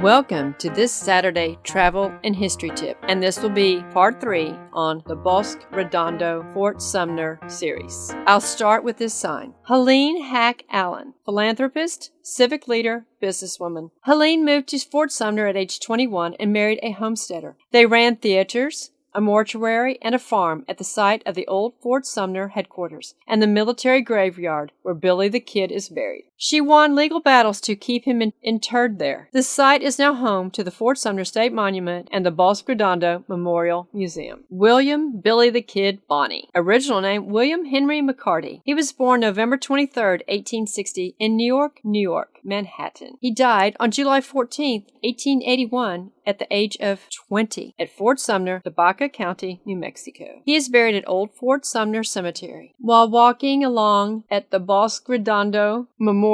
Welcome to this Saturday travel and history tip, and this will be part 3 on the Bosque Redondo Fort Sumner series. I'll start with this sign. Helene Hack Allen, philanthropist, civic leader, businesswoman. Helene moved to Fort Sumner at age 21 and married a homesteader. They ran theaters, a mortuary, and a farm at the site of the old Fort Sumner headquarters and the military graveyard where Billy the Kid is buried. She won legal battles to keep him interred there. The site is now home to the Fort Sumner State Monument and the Bosque Redondo Memorial Museum. William Billy the Kid Bonney. Original name, William Henry Mccarty. He was born November 23, 1860 in New York, Manhattan. He died on July 14, 1881 at the age of 20 at Fort Sumner, Tobacco County, New Mexico. He is buried at Old Fort Sumner Cemetery. While walking along at the Bosque Redondo Memorial,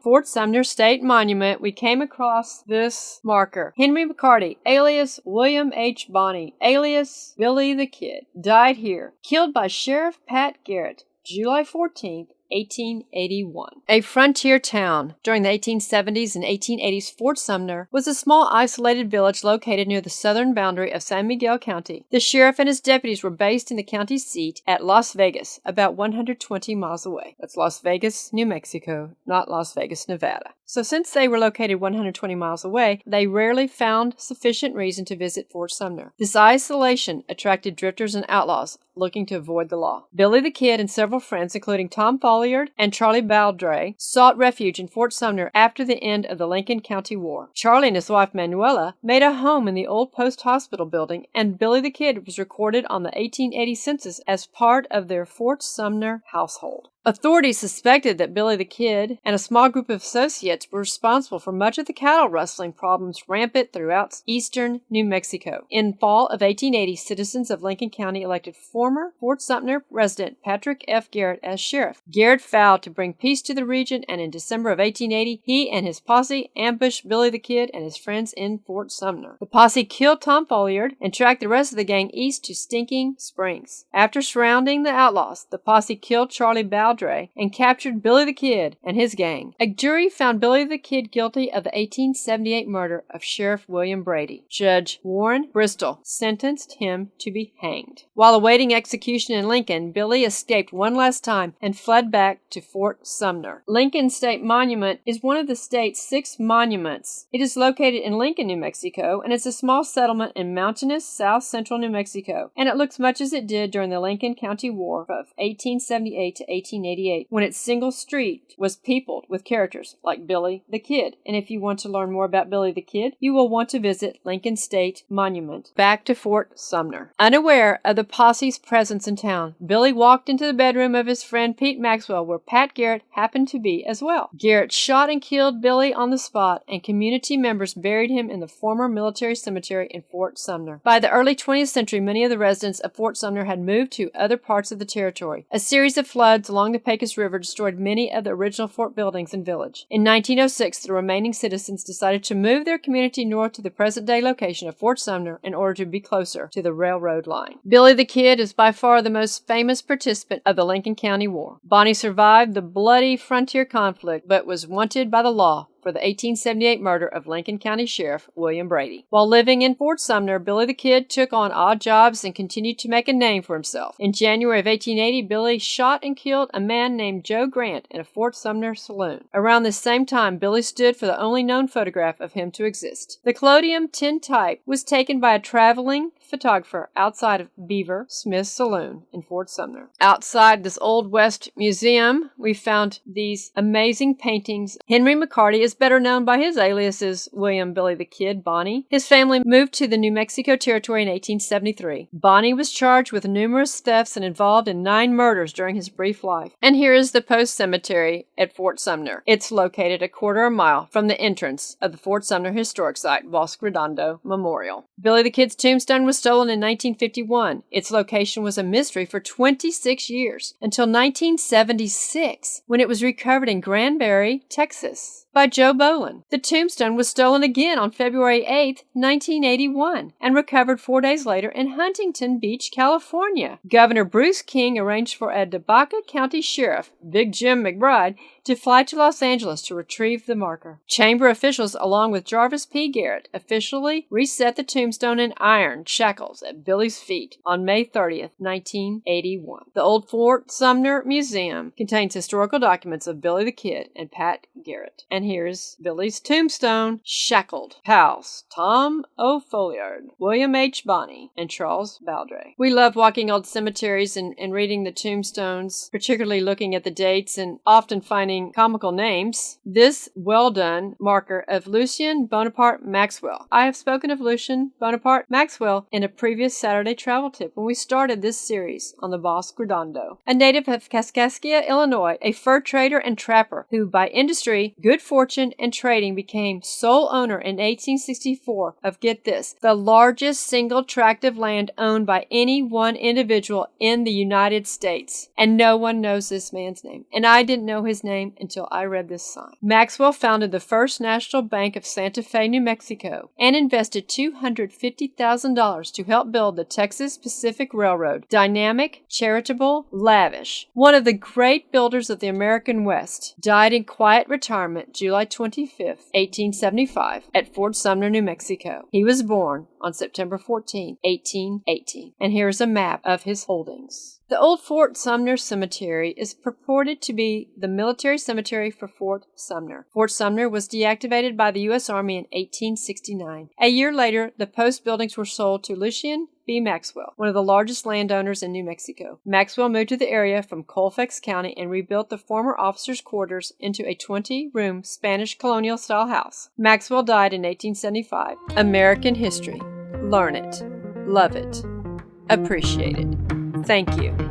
Fort Sumner State Monument, we came across this marker. Henry Mccarty, alias William H. Bonney, alias Billy the Kid, died here, killed by Sheriff Pat Garrett, July 14th, 1881. A frontier town. During the 1870s and 1880s, Fort Sumner was a small isolated village located near the southern boundary of San Miguel County. The sheriff and his deputies were based in the county seat at Las Vegas, about 120 miles away. That's Las Vegas, New Mexico, not Las Vegas, Nevada. So since they were located 120 miles away, they rarely found sufficient reason to visit Fort Sumner. This isolation attracted drifters and outlaws looking to avoid the law. Billy the Kid and several friends, including Tom Folliard and Charlie Baldry, sought refuge in Fort Sumner after the end of the Lincoln County War. Charlie and his wife Manuela made a home in the old post hospital building, and Billy the Kid was recorded on the 1880 census as part of their Fort Sumner household. Authorities suspected that Billy the Kid and a small group of associates were responsible for much of the cattle rustling problems rampant throughout eastern New Mexico. In fall of 1880, citizens of Lincoln County elected former Fort Sumner resident Patrick F. Garrett as sheriff. Garrett vowed to bring peace to the region, and in December of 1880, he and his posse ambushed Billy the Kid and his friends in Fort Sumner. The posse killed Tom Folliard and tracked the rest of the gang east to Stinking Springs. After surrounding the outlaws, the posse killed Charlie Baldry and captured Billy the Kid and his gang. A jury found Billy the Kid guilty of the 1878 murder of Sheriff William Brady. Judge Warren Bristol sentenced him to be hanged. While awaiting execution in Lincoln, Billy escaped one last time and fled back to Fort Sumner. Lincoln State Monument is one of the state's 6 monuments. It is located in Lincoln, New Mexico, and it's a small settlement in mountainous south-central New Mexico, and it looks much as it did during the Lincoln County War of 1878 to 1888, when its single street was peopled with characters like Billy the Kid. And if you want to learn more about Billy the Kid, you will want to visit Lincoln State Monument. Back to Fort Sumner. Unaware of the posse's presence in town, Billy walked into the bedroom of his friend Pete Maxwell, where Pat Garrett happened to be as well. Garrett shot and killed Billy on the spot, and community members buried him in the former military cemetery in Fort Sumner. By the early 20th century, many of the residents of Fort Sumner had moved to other parts of the territory. A series of floods along the Pecos River destroyed many of the original fort buildings and village. In 1906, the remaining citizens decided to move their community north to the present-day location of Fort Sumner in order to be closer to the railroad line. Billy the Kid is by far the most famous participant of the Lincoln County War. Bonney survived the bloody frontier conflict, but was wanted by the law for the 1878 murder of Lincoln County Sheriff William Brady. While living in Fort Sumner, Billy the Kid took on odd jobs and continued to make a name for himself. In January of 1880, Billy shot and killed a man named Joe Grant in a Fort Sumner saloon. Around this same time, Billy stood for the only known photograph of him to exist. The collodium tintype was taken by a traveling photographer outside of Beaver Smith's Saloon in Fort Sumner. Outside this Old West museum, we found these amazing paintings. Henry Mccarty is better known by his aliases William Billy the Kid Bonney. His family moved to the New Mexico Territory in 1873. Bonney was charged with numerous thefts and involved in 9 murders during his brief life. And here is the post cemetery at Fort Sumner. It's located a quarter of a mile from the entrance of the Fort Sumner Historic Site, Bosque Redondo Memorial. Billy the Kid's tombstone was stolen in 1951. Its location was a mystery for 26 years, until 1976, when it was recovered in Granbury, Texas, by Joe Bolin. The tombstone was stolen again on February 8, 1981, and recovered 4 days later in Huntington Beach, California. Governor Bruce King arranged for a Tobacco County sheriff, Big Jim McBride, to fly to Los Angeles to retrieve the marker. Chamber officials, along with Jarvis P. Garrett, officially reset the tombstone in iron shackles at Billy's feet on May 30th, 1981. The old Fort Sumner Museum contains historical documents of Billy the Kid and Pat Garrett. And here's Billy's tombstone: Shackled, pals Tom O'Folliard, William H. Bonney, and Charles Baldry. We love walking old cemeteries and reading the tombstones, particularly looking at the dates and often finding comical names. This well-done marker of Lucien Bonaparte Maxwell. I have spoken of Lucien Bonaparte Maxwell in a previous Saturday travel tip when we started this series on the Bosque Redondo. A native of Kaskaskia, Illinois, a fur trader and trapper who by industry, good fortune, and trading became sole owner in 1864 of, get this, the largest single tract of land owned by any one individual in the United States. And no one knows this man's name. And I didn't know his name until I read this sign. Maxwell founded the First National Bank of Santa Fe, New Mexico, and invested $250,000 to help build the Texas Pacific Railroad. Dynamic, charitable, lavish. One of the great builders of the American West. Died in quiet retirement July 25th, 1875, at Fort Sumner, New Mexico. He was born on September 14, 1818. And here's a map of his holdings. The old Fort Sumner Cemetery is purported to be the military cemetery for Fort Sumner. Fort Sumner was deactivated by the U.S. Army in 1869. A year later, the post buildings were sold to Lucien B. Maxwell, one of the largest landowners in New Mexico. Maxwell moved to the area from Colfax County and rebuilt the former officers' quarters into a 20-room Spanish colonial-style house. Maxwell died in 1875. American history. Learn it. Love it. Appreciate it. Thank you.